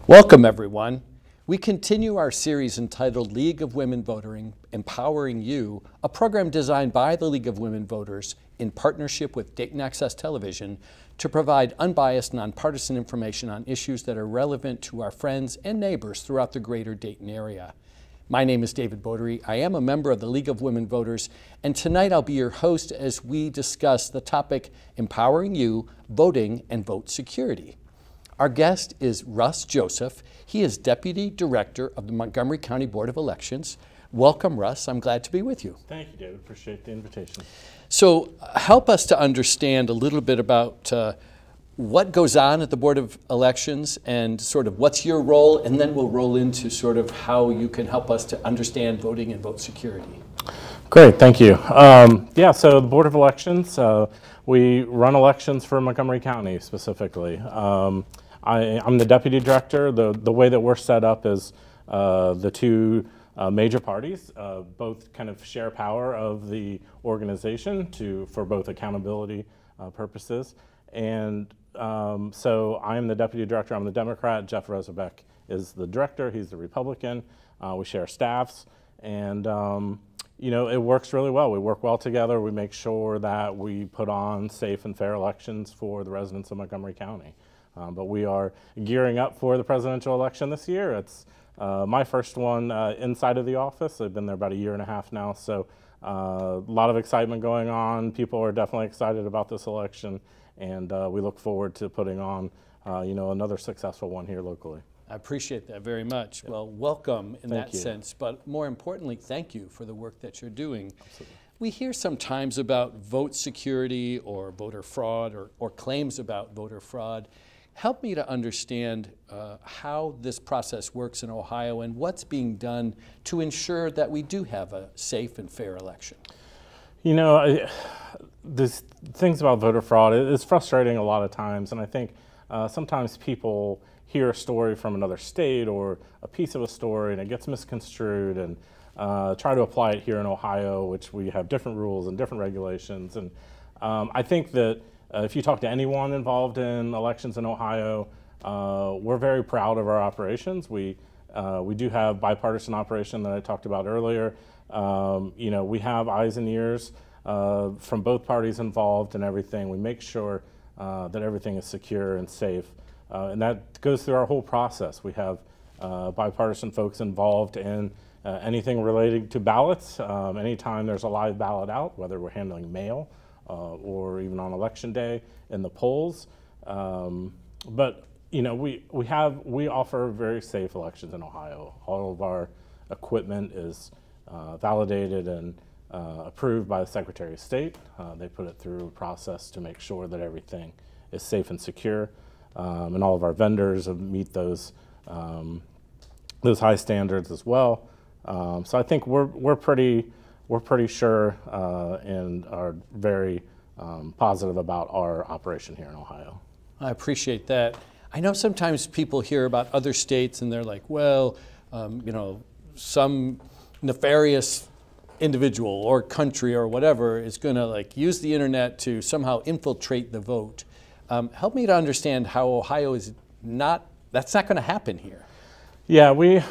Welcome, everyone. We continue our series entitled League of Women Voting, Empowering You, a program designed by the League of Women Voters in partnership with Dayton Access Television to provide unbiased, nonpartisan information on issues that are relevant to our friends and neighbors throughout the greater Dayton area. My name is David Bodary. I am a member of the League of Women Voters, and tonight I'll be your host as we discuss the topic Empowering You, Voting and Vote Security. Our guest is Russ Joseph. He is Deputy Director of the Montgomery County Board of Elections. Welcome, Russ. I'm glad to be with you. Thank you, David. Appreciate the invitation. So help us to understand a little bit about what goes on at the Board of Elections and sort of what's your role, and then we'll roll into sort of how you can help us to understand voting and vote security. Great, thank you. Yeah, so the Board of Elections, we run elections for Montgomery County specifically. I'm the Deputy Director. The way that we're set up is the two major parties both kind of share power of the organization for both accountability purposes. And so I'm the Deputy Director. I'm the Democrat. Jeff Rosenbeck is the Director. He's the Republican. We share staffs, and you know, it works really well. We work well together. We make sure that we put on safe and fair elections for the residents of Montgomery County. But we are gearing up for the presidential election this year. It's my first one inside of the office. I've been there about a year and a half now, so a lot of excitement going on. People are definitely excited about this election, and we look forward to putting on you know, another successful one here locally. I appreciate that very much. Well, welcome in that sense, but more importantly, thank you for the work that you're doing. Absolutely. We hear sometimes about vote security or voter fraud or claims about voter fraud. Help me to understand how this process works in Ohio and what's being done to ensure that we do have a safe and fair election. You know, there's things about voter fraud. It's frustrating a lot of times, and I think sometimes people hear a story from another state or a piece of a story and it gets misconstrued and try to apply it here in Ohio, which we have different rules and different regulations. And I think that if you talk to anyone involved in elections in Ohio, we're very proud of our operations. We do have bipartisan operation that I talked about earlier. You know, we have eyes and ears from both parties involved and everything. We make sure that everything is secure and safe. And that goes through our whole process. We have bipartisan folks involved in anything related to ballots. Anytime there's a live ballot out, whether we're handling mail or even on election day in the polls. But you know, we offer very safe elections in Ohio. All of our equipment is validated and approved by the Secretary of State. They put it through a process to make sure that everything is safe and secure. And all of our vendors meet those high standards as well. So I think we're pretty sure and are very positive about our operation here in Ohio. I appreciate that. I know sometimes people hear about other states and they're like, well, you know, some nefarious individual or country or whatever is going to like use the internet to somehow infiltrate the vote. Help me to understand how Ohio is that's not going to happen here. Yeah, we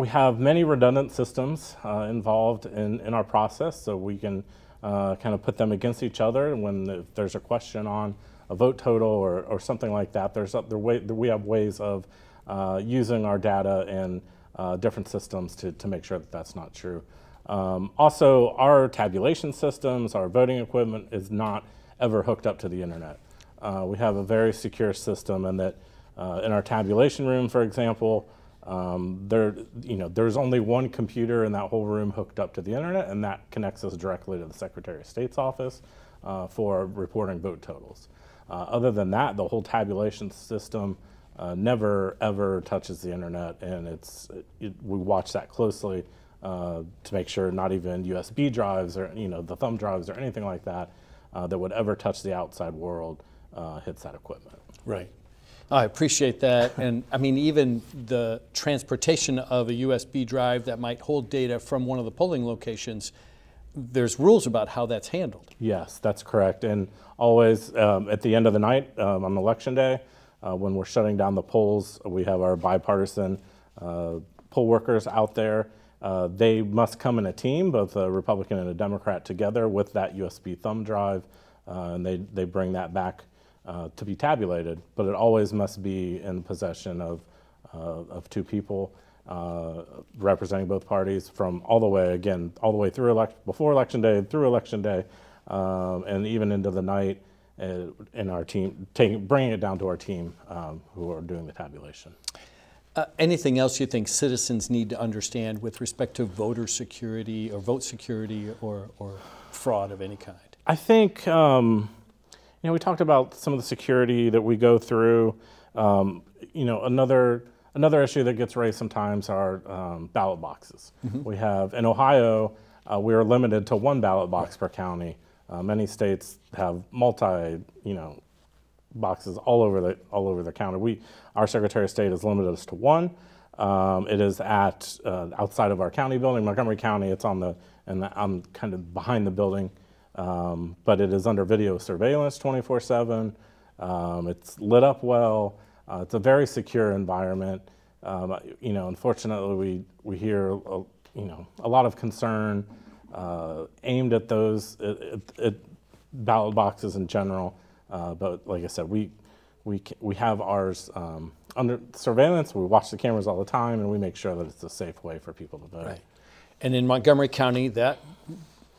have many redundant systems involved in our process, so we can kind of put them against each other when there's a question on a vote total or something like that. We have ways of using our data and different systems to make sure that that's not true. Also, our tabulation systems, our voting equipment is not ever hooked up to the internet. We have a very secure system, and that in our tabulation room, for example, there's only one computer in that whole room hooked up to the internet, and that connects us directly to the Secretary of State's office for reporting vote totals. Other than that, the whole tabulation system never ever touches the internet, and we watch that closely to make sure not even USB drives or the thumb drives or anything like that that would ever touch the outside world hits that equipment. Right. I appreciate that. And I mean, even the transportation of a USB drive that might hold data from one of the polling locations, there's rules about how that's handled. Yes, that's correct. And always at the end of the night on election day, when we're shutting down the polls, we have our bipartisan poll workers out there. They must come in a team, both a Republican and a Democrat together with that USB thumb drive, and they bring that back to be tabulated, but it always must be in possession of 2 people representing both parties from all the way through before election day, through election day, and even into the night, in our team, bringing it down to our team who are doing the tabulation. Anything else you think citizens need to understand with respect to voter security or vote security or fraud of any kind? I think, we talked about some of the security that we go through. Another issue that gets raised sometimes are ballot boxes. We have, in Ohio, we are limited to 1 ballot box per county. Many states have multi, boxes all over the county. Our Secretary of State has limited us to 1. It is at outside of our county building, Montgomery County. It's on I'm kind of behind the building, but it is under video surveillance 24/7. It's lit up well. It's a very secure environment. Unfortunately, we hear a lot of concern aimed at those at ballot boxes in general. But like I said, we have ours under surveillance. We watch the cameras all the time, and we make sure that it's a safe way for people to vote. Right. And in Montgomery County, that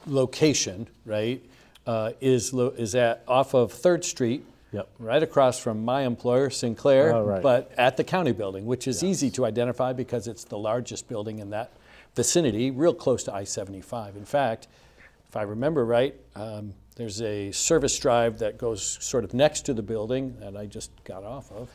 location, right, is off of 3rd Street. Yep. Right across from my employer, Sinclair, right. but at the county building, which is easy to identify because it's the largest building in that vicinity, real close to I-75. In fact, if I remember right, there's a service drive that goes sort of next to the building that I just got off of.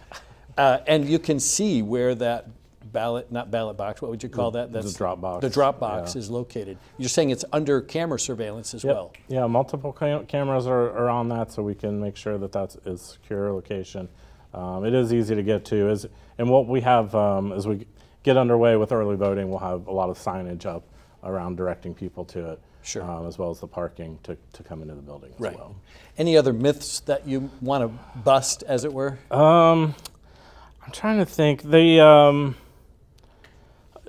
And you can see where that not ballot box, what would you call that? That's the drop box. The drop box is located. You're saying it's under camera surveillance as well? Yeah, multiple cameras are on that, so we can make sure that that's a secure location. It is easy to get to. And what we have as we get underway with early voting, we'll have a lot of signage up around directing people to it, as well as the parking to come into the building as well. Any other myths that you want to bust, as it were? I'm trying to think.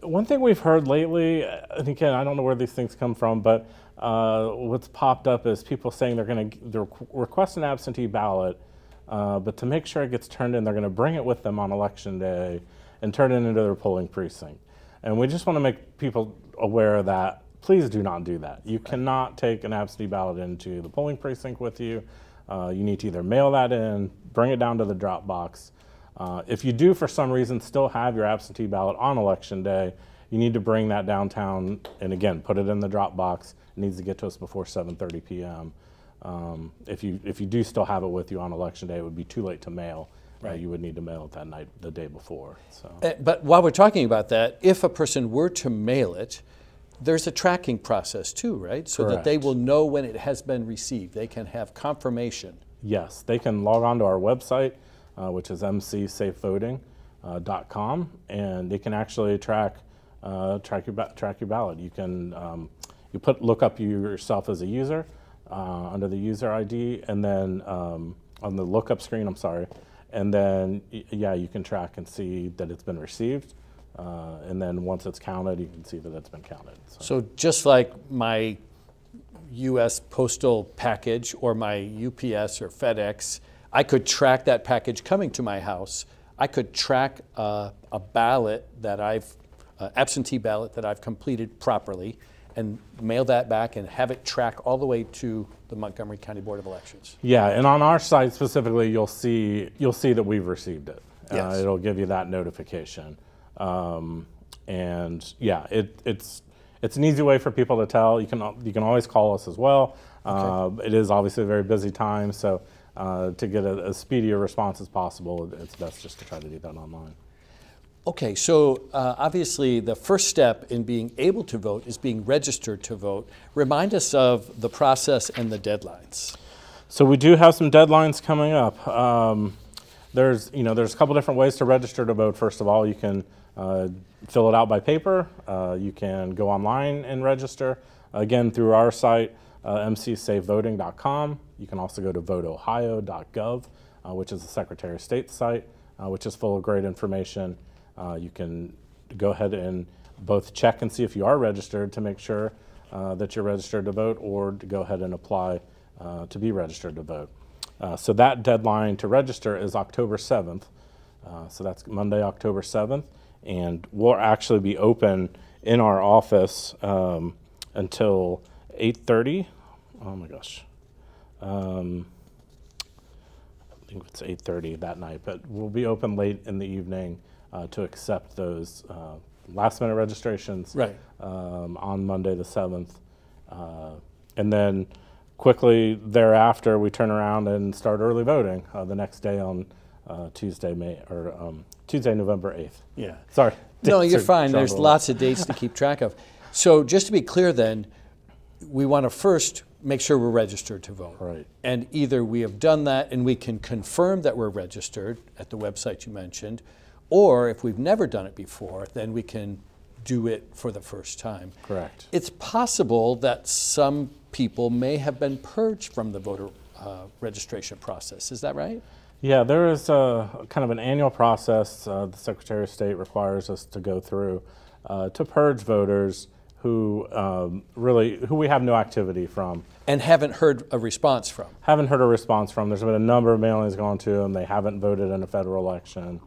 One thing we've heard lately, and again, I don't know where these things come from, but what's popped up is people saying they're request an absentee ballot, but to make sure it gets turned in, they're going to bring it with them on election day and turn it into their polling precinct. And we just want to make people aware that please do not do that. You cannot take an absentee ballot into the polling precinct with you. You need to either mail that in, bring it down to the drop box. If you do, for some reason, still have your absentee ballot on election day, you need to bring that downtown and, again, put it in the drop box. It needs to get to us before 7:30 p.m. If you do still have it with you on election day, it would be too late to mail. You would need to mail it that night, the day before. So. But while we're talking about that, if a person were to mail it, there's a tracking process too, right? So that they will know when it has been received. They can have confirmation. Yes, they can log on to our website, which is mcsafevoting.com, and they can actually track your ballot. You can look up yourself as a user under the user ID, and then on the lookup screen, and then you can track and see that it's been received, and then once it's counted, you can see that it's been counted. So just like my U.S. postal package or my UPS or FedEx, I could track that package coming to my house. I could track a ballot that absentee ballot that I've completed properly, and mail that back and have it track all the way to the Montgomery County Board of Elections. Yeah, and on our site specifically, you'll see that we've received it. Yes. It'll give you that notification, and yeah, it's an easy way for people to tell. You can always call us as well. It is obviously a very busy time, so to get as speedy a response as possible, it's best just to try to do that online. Okay, so obviously the first step in being able to vote is being registered to vote. Remind us of the process and the deadlines. So we do have some deadlines coming up. There's a couple different ways to register to vote. First of all, you can fill it out by paper. You can go online and register, again, through our site, mcsafevoting.com. You can also go to voteohio.gov which is the Secretary of State's site, which is full of great information. You can go ahead and both check and see if you are registered to make sure that you're registered to vote, or to go ahead and apply to be registered to vote. So that deadline to register is October 7th. So that's Monday, October 7th. And we'll actually be open in our office until 8:30. Oh my gosh. I think it's 8:30 that night, but we'll be open late in the evening to accept those last minute registrations on Monday the 7th. And then quickly thereafter, we turn around and start early voting the next day on Tuesday, November 8th. Yeah. Sorry. No, you're fine. There's lots of dates to keep track of. So just to be clear then, we want to first make sure we're registered to vote. Right. And either we have done that and we can confirm that we're registered at the website you mentioned, or if we've never done it before, then we can do it for the first time. Correct. It's possible that some people may have been purged from the voter registration process. Is that right? Yeah, there is a kind of an annual process the Secretary of State requires us to go through to purge voters who who we have no activity from. And haven't heard a response from. Haven't heard a response from. There's been a number of mailings going to them. They haven't voted in a federal election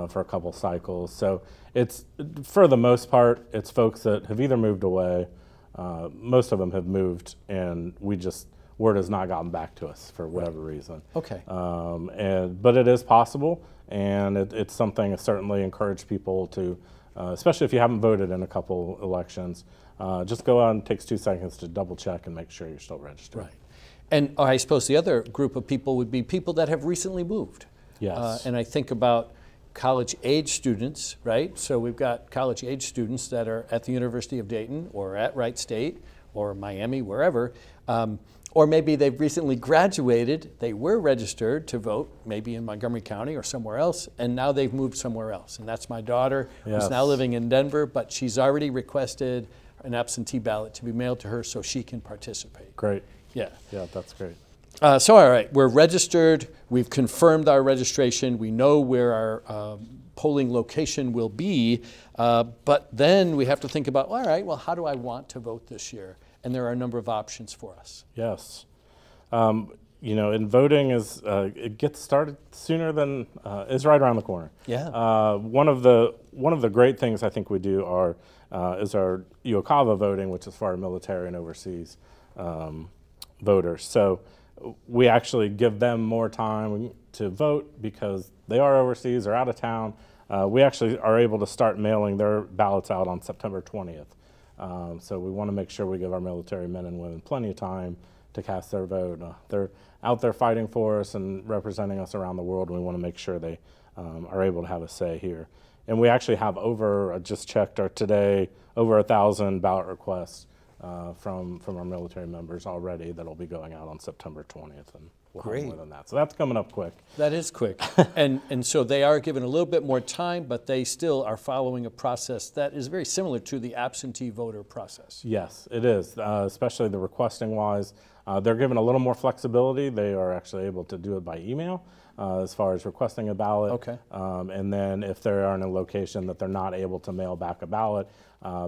for a couple cycles. So it's, for the most part, it's folks that have either moved away, most of them have moved, and word has not gotten back to us for whatever reason. Okay. But it is possible, and it's something I certainly encourage people to, especially if you haven't voted in a couple elections, just go out and it takes 2 seconds to double check and make sure you're still registered. Right. And I suppose the other group of people would be people that have recently moved. Yes. And I think about college-age students, right? So we've got college-age students that are at the University of Dayton or at Wright State or Miami, wherever, or maybe they've recently graduated, they were registered to vote, maybe in Montgomery County or somewhere else, and now they've moved somewhere else. And that's my daughter, who's now living in Denver, but she's already requested an absentee ballot to be mailed to her so she can participate. Great. Yeah. Yeah, that's great. So all right, we're registered, we've confirmed our registration, we know where our polling location will be, but then we have to think about, all right, well, how do I want to vote this year? And there are a number of options for us. Yes. You know, and voting it gets started sooner than, is right around the corner. Yeah. One of the great things I think we do is our UOCAVA voting, which is for our military and overseas voters. So we actually give them more time to vote because they are overseas or out of town. We actually are able to start mailing their ballots out on September 20th. So we want to make sure we give our military men and women plenty of time to cast their vote. They're out there fighting for us and representing us around the world, and we want to make sure they are able to have a say here. And we actually have I just checked today, over 1,000 ballot requests from our military members already that'll be going out on September 20th, and we'll have more than that. So that's coming up quick. That is quick. and so they are given a little bit more time, but they still are following a process that is very similar to the absentee voter process. Yes, it is, especially the requesting wise. They're given a little more flexibility. They are actually able to do it by email as far as requesting a ballot. Okay. And then if they are in a location that they're not able to mail back a ballot,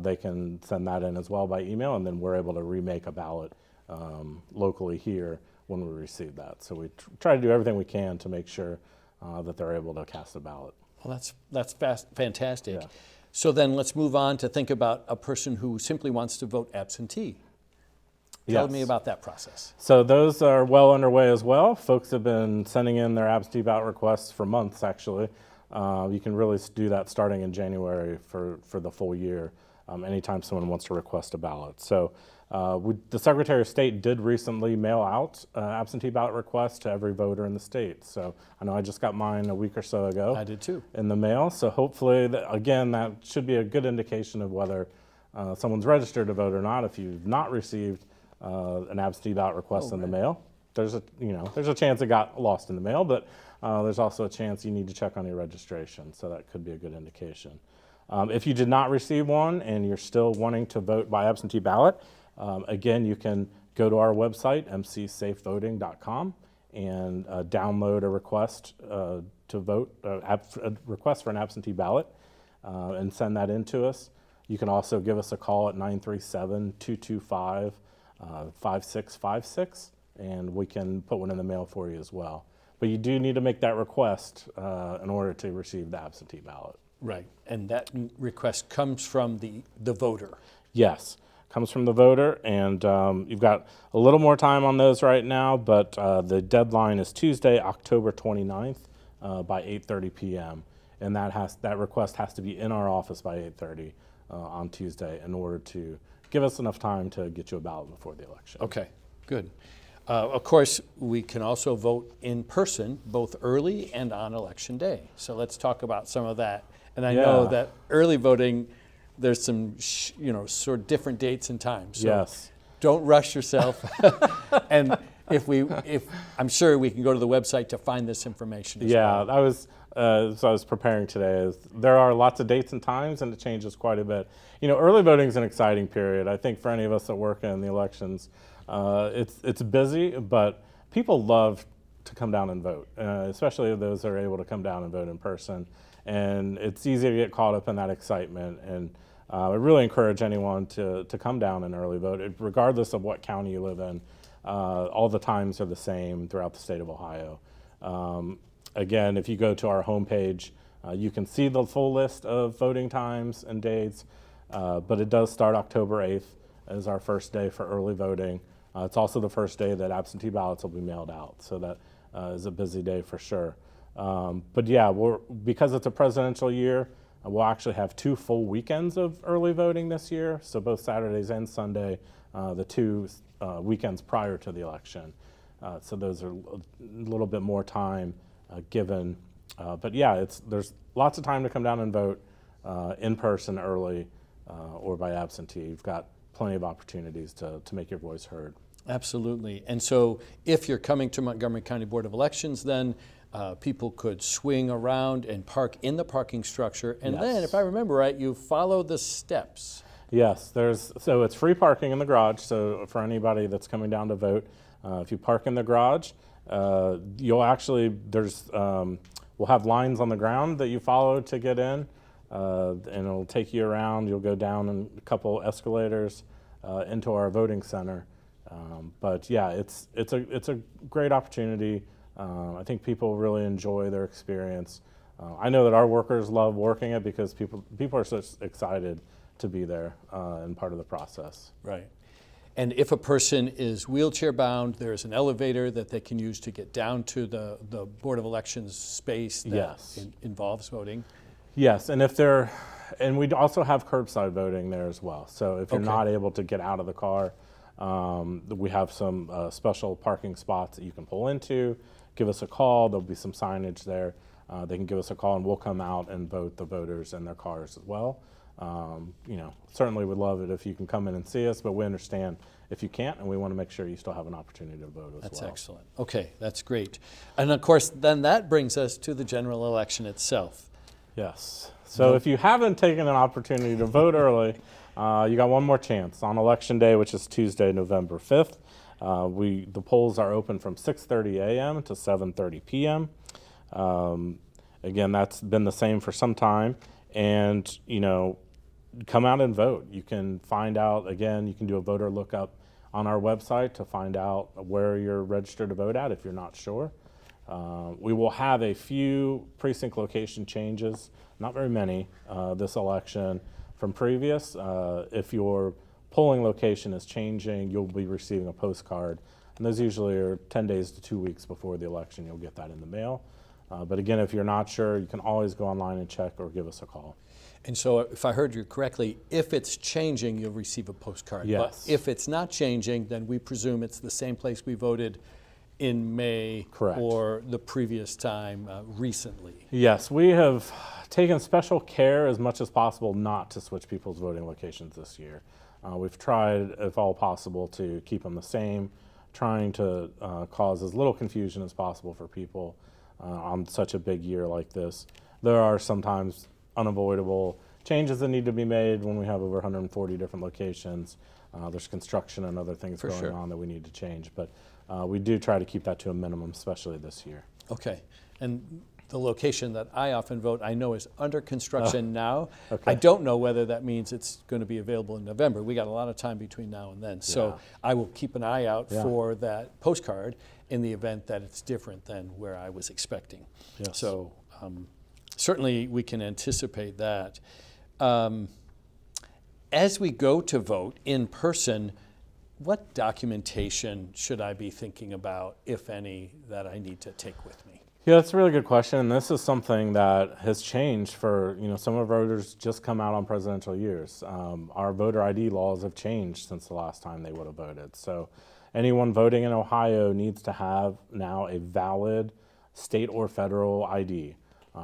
they can send that in as well by email, and then we're able to remake a ballot locally here when we receive that. So we try to do everything we can to make sure that they're able to cast a ballot. Well, that's fantastic. Yeah. So then let's move on to think about a person who simply wants to vote absentee. Tell me about that process. So those are well underway as well. Folks have been sending in their absentee ballot requests for months, actually. You can really do that starting in January for the full year, anytime someone wants to request a ballot. So the Secretary of State did recently mail out absentee ballot requests to every voter in the state. So I know I just got mine a week or so ago. I did too. In the mail. So hopefully, again, that should be a good indication of whether someone's registered to vote or not. If you've not received an absentee ballot request in the mail, there's a chance it got lost in the mail, but there's also a chance you need to check on your registration, so that could be a good indication. If you did not receive one and you're still wanting to vote by absentee ballot, again, you can go to our website, mcsafevoting.com, and download a request to vote, a request for an absentee ballot, and send that in to us. You can also give us a call at 937-225-5656, and we can put one in the mail for you as well. But you do need to make that request in order to receive the absentee ballot. Right, and that request comes from the voter. Yes, comes from the voter, and you've got a little more time on those right now, but the deadline is Tuesday, October 29th by 8:30 p.m. And that request has to be in our office by 8:30 on Tuesday in order to give us enough time to get you a ballot before the election. Okay, good. Of course, we can also vote in person, both early and on election day. So let's talk about some of that. And I know that early voting, there's some, sort of different dates and times. So yes. Don't rush yourself. And I'm sure we can go to the website to find this information as well. I was, so I was preparing today. There are lots of dates and times, and it changes quite a bit. Early voting is an exciting period. I think for any of us that work in the elections, it's busy, but people love to come down and vote, especially those that are able to come down and vote in person. And it's easy to get caught up in that excitement. And I really encourage anyone to come down and early vote, regardless of what county you live in. All the times are the same throughout the state of Ohio. Again, if you go to our homepage, you can see the full list of voting times and dates, but it does start October 8th as our first day for early voting. It's also the first day that absentee ballots will be mailed out, so that is a busy day for sure. But yeah, because it's a presidential year, we'll actually have 2 full weekends of early voting this year, so both Saturdays and Sunday, the 2 weekends prior to the election. So those are a little bit more time given. But yeah, there's lots of time to come down and vote in person early or by absentee. You've got plenty of opportunities to make your voice heard. Absolutely. And so if you're coming to Montgomery County Board of Elections, then people could swing around and park in the parking structure. And then, if I remember right, you follow the steps. Yes, so it's free parking in the garage. So for anybody that's coming down to vote, if you park in the garage, you'll actually, we'll have lines on the ground that you follow to get in, and it'll take you around. You'll go down a couple escalators into our voting center. But yeah, it's a great opportunity. I think people really enjoy their experience. I know that our workers love working it because people are so excited to be there and part of the process. Right. And if a person is wheelchair bound, there's an elevator that they can use to get down to the Board of Elections space that involves voting. Yes, and and we also have curbside voting there as well. So if you're not able to get out of the car, we have some special parking spots that you can pull into. Give us a call. There'll be some signage there. They can give us a call, and we'll come out and vote the voters in their cars as well. Certainly would love it if you can come in and see us, but we understand if you can't, and we want to make sure you still have an opportunity to vote as well. That's excellent. Okay, that's great. And of course, then that brings us to the general election itself. Yes. So if you haven't taken an opportunity to vote early, you got one more chance. On Election Day, which is Tuesday, November 5th, the polls are open from 6:30 a.m. to 7:30 p.m. Again, that's been the same for some time. And, come out and vote. You can find out, again, you can do a voter lookup on our website to find out where you're registered to vote at if you're not sure. We will have a few precinct location changes, not very many, this election from previous. If your polling location is changing, you'll be receiving a postcard. And those usually are 10 days to 2 weeks before the election. You'll get that in the mail. But again, if you're not sure, you can always go online and check or give us a call. And so if I heard you correctly, if it's changing, you'll receive a postcard. Yes. But if it's not changing, then we presume it's the same place we voted in May. Correct. Or the previous time recently. Yes, we have taken special care as much as possible not to switch people's voting locations this year. We've tried, if all possible, to keep them the same, trying to cause as little confusion as possible for people on such a big year like this. There are sometimes unavoidable changes that need to be made when we have over 140 different locations. There's construction and other things going sure. on that we need to change, but we do try to keep that to a minimum, especially this year. Okay, and the location that I often vote, I know is under construction now. Okay. I don't know whether that means it's going to be available in November. We got a lot of time between now and then. So I will keep an eye out for that postcard in the event that it's different than where I was expecting. Yes. So certainly we can anticipate that. As we go to vote in person, what documentation should I be thinking about, if any, that I need to take with me? Yeah, that's a really good question. And this is something that has changed for, some of our voters just come out on presidential years. Our voter ID laws have changed since the last time they would have voted. So anyone voting in Ohio needs to have now a valid state or federal ID.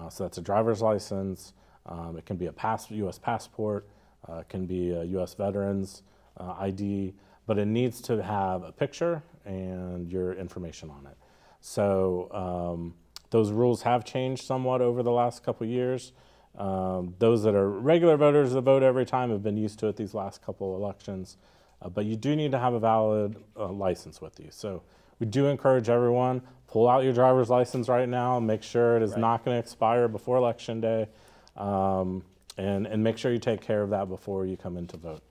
So that's a driver's license. It can be a U.S. passport. It can be a U.S. veteran's ID. But it needs to have a picture and your information on it. So those rules have changed somewhat over the last couple of years. Those that are regular voters that vote every time have been used to it these last couple of elections. But you do need to have a valid license with you. So we do encourage everyone, pull out your driver's license right now, make sure it is not going to expire before Election Day, and make sure you take care of that before you come in to vote.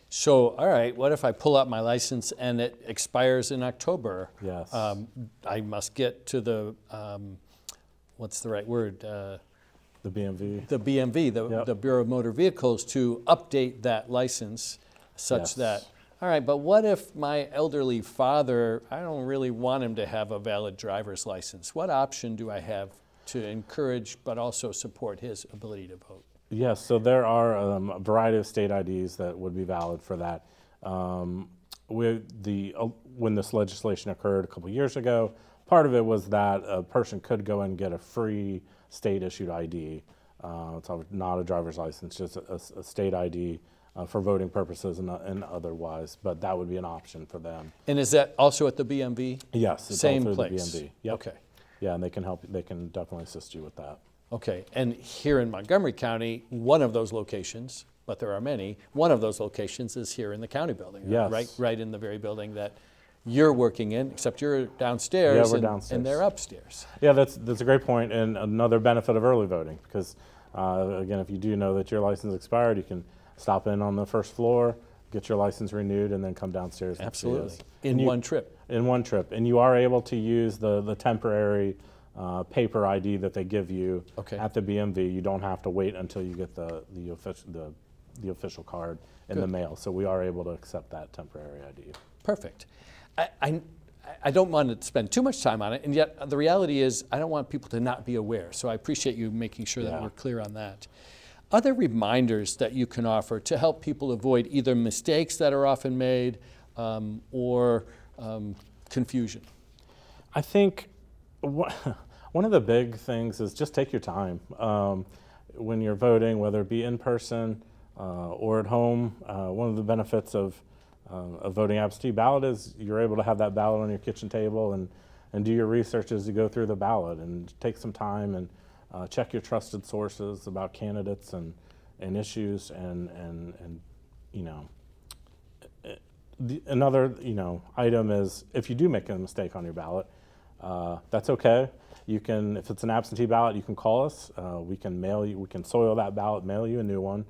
So, all right, what if I pull out my license and it expires in October? Yes. I must get to the, what's the right word? The BMV. The BMV, the Bureau of Motor Vehicles, to update that license such that, all right, but what if my elderly father, I don't really want him to have a valid driver's license? What option do I have to encourage but also support his ability to vote? Yes, so there are a variety of state IDs that would be valid for that. When this legislation occurred a couple years ago, part of it was that a person could go and get a free state-issued ID. It's not a driver's license, just a state ID for voting purposes and otherwise, but that would be an option for them. And is that also at the BMV? Yes, it's same all through place. the BMV. Yep. Okay. Yeah, and they can help. They can definitely assist you with that. Okay, and here in Montgomery County, one of those locations, but there are many, one of those locations is here in the county building. Yes. Right in the very building that you're working in, except you're downstairs, Yeah, we're downstairs. and they're upstairs. Yeah, that's a great point, and another benefit of early voting, because again, if you do know that your license expired, you can stop in on the first floor, get your license renewed, and then come downstairs. Absolutely, in one trip. In one trip, and you are able to use the temporary paper ID that they give you at the BMV. You don't have to wait until you get the official card in the mail. So we are able to accept that temporary ID. Perfect. I don't want to spend too much time on it, and yet the reality is I don't want people to not be aware. So I appreciate you making sure that we're clear on that. Other reminders that you can offer to help people avoid either mistakes that are often made or confusion? I think one of the big things is just take your time. When you're voting, whether it be in person or at home, one of the benefits of voting absentee ballot is you're able to have that ballot on your kitchen table and do your research as you go through the ballot, and take some time and check your trusted sources about candidates and issues, and another item is if you do make a mistake on your ballot, that's okay. You can, if it's an absentee ballot, you can call us. We can mail you. We can soil that ballot, mail you a new one.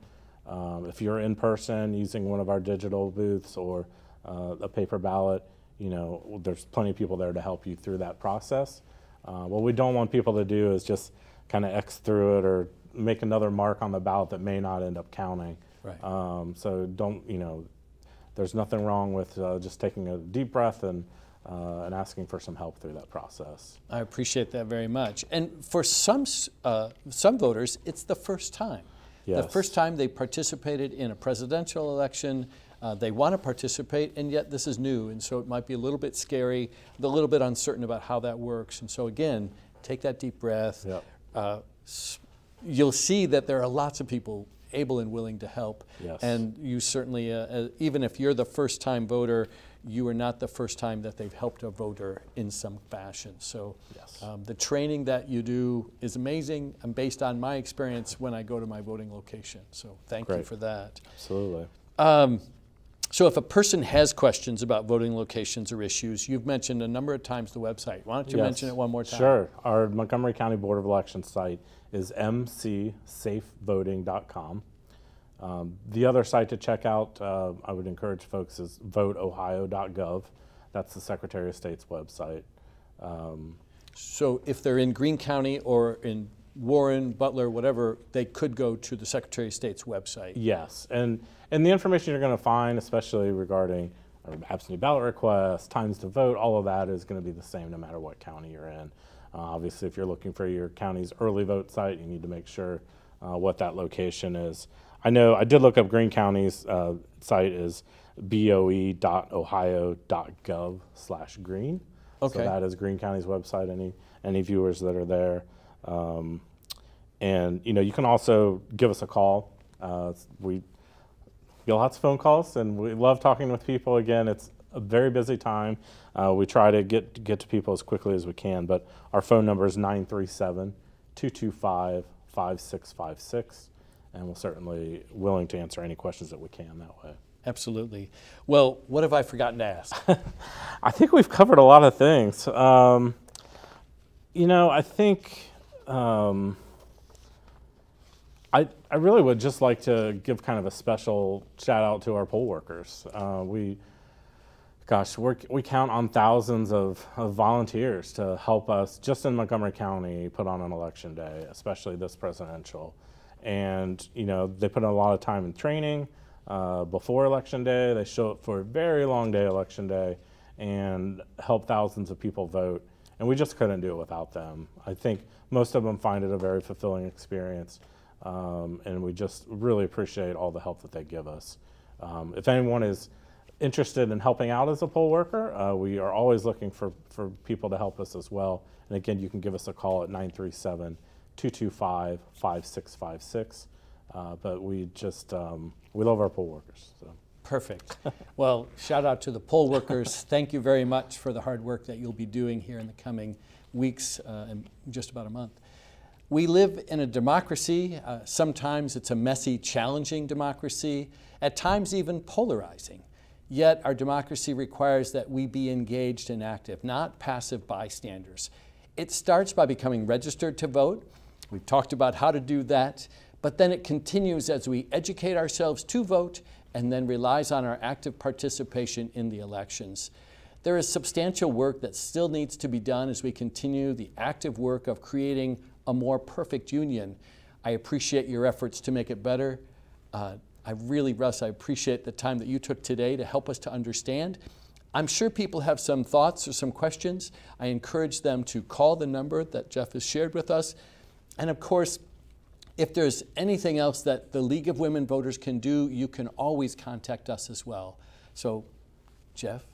If you're in person using one of our digital booths or a paper ballot, there's plenty of people there to help you through that process. What we don't want people to do is just kind of X through it or make another mark on the ballot that may not end up counting. Right. So don't, there's nothing wrong with just taking a deep breath and asking for some help through that process. I appreciate that very much. And for some voters, it's the first time. Yes. The first time they participated in a presidential election. They want to participate, and yet this is new, and so it might be a little bit scary, a little bit uncertain about how that works. And so again, take that deep breath. Yep. You'll see that there are lots of people able and willing to help. Yes. And you certainly, even if you're the first time voter, you are not the first time that they've helped a voter in some fashion. So yes. The training that you do is amazing and based on my experience when I go to my voting location. So thank you for that. Absolutely. So if a person has questions about voting locations or issues, you've mentioned a number of times the website. Why don't you mention it one more time? Sure. Our Montgomery County Board of Elections site is mcsafevoting.com. The other site to check out, I would encourage folks, is voteohio.gov. That's the Secretary of State's website. So if they're in Greene County or in Warren, Butler, whatever, they could go to the Secretary of State's website. Yes, and the information you're going to find, especially regarding absentee ballot requests, times to vote, all of that is going to be the same no matter what county you're in. Obviously, if you're looking for your county's early vote site, you need to make sure what that location is. I know I did look up Greene County's site is boe.ohio.gov/green. Okay. So that is Greene County's website. Any viewers that are there. And you can also give us a call. We get lots of phone calls, and we love talking with people. Again, it's a very busy time. We try to get to people as quickly as we can, but our phone number is 937-225-5656, and we're certainly willing to answer any questions that we can that way. Absolutely. Well, what have I forgotten to ask? I think we've covered a lot of things. I think I really would just like to give kind of a special shout out to our poll workers. We count on thousands of volunteers to help us just in Montgomery County put on an election day, especially this presidential. And they put in a lot of time in training before election day. They show up for a very long day election day and help thousands of people vote. And we just couldn't do it without them. I think most of them find it a very fulfilling experience. And we just really appreciate all the help that they give us. If anyone is interested in helping out as a poll worker, we are always looking for people to help us as well. And again, you can give us a call at 937-225-5656. But we just, we love our poll workers. So. Perfect. Well, shout out to the poll workers. Thank you very much for the hard work that you'll be doing here in the coming weeks and just about a month. We live in a democracy. Sometimes it's a messy, challenging democracy, at times even polarizing. Yet our democracy requires that we be engaged and active, not passive bystanders. It starts by becoming registered to vote. We've talked about how to do that, but then it continues as we educate ourselves to vote and then relies on our active participation in the elections. There is substantial work that still needs to be done as we continue the active work of creating a more perfect union. I appreciate your efforts to make it better. Russ, I appreciate the time that you took today to help us to understand. I'm sure people have some thoughts or some questions. I encourage them to call the number that Jeff has shared with us. And of course, if there's anything else that the League of Women Voters can do, you can always contact us as well. So, Jeff,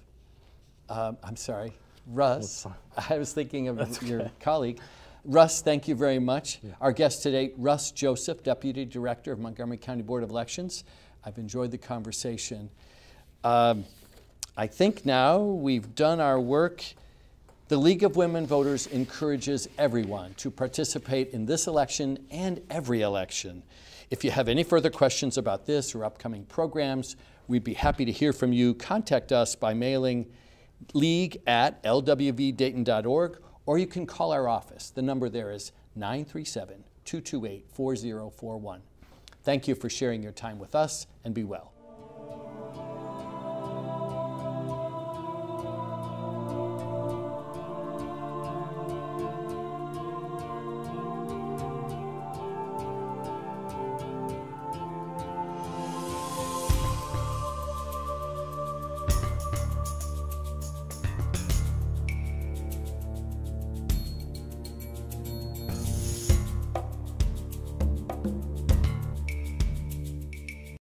I'm sorry, Russ, I was thinking of your colleague. Russ, thank you very much. Yeah. Our guest today, Russ Joseph, Deputy Director of Montgomery County Board of Elections. I've enjoyed the conversation. I think now we've done our work. The League of Women Voters encourages everyone to participate in this election and every election. If you have any further questions about this or upcoming programs, we'd be happy to hear from you. Contact us by mailing league@lwvdayton.org, or you can call our office. The number there is 937-228-4041. Thank you for sharing your time with us, and be well.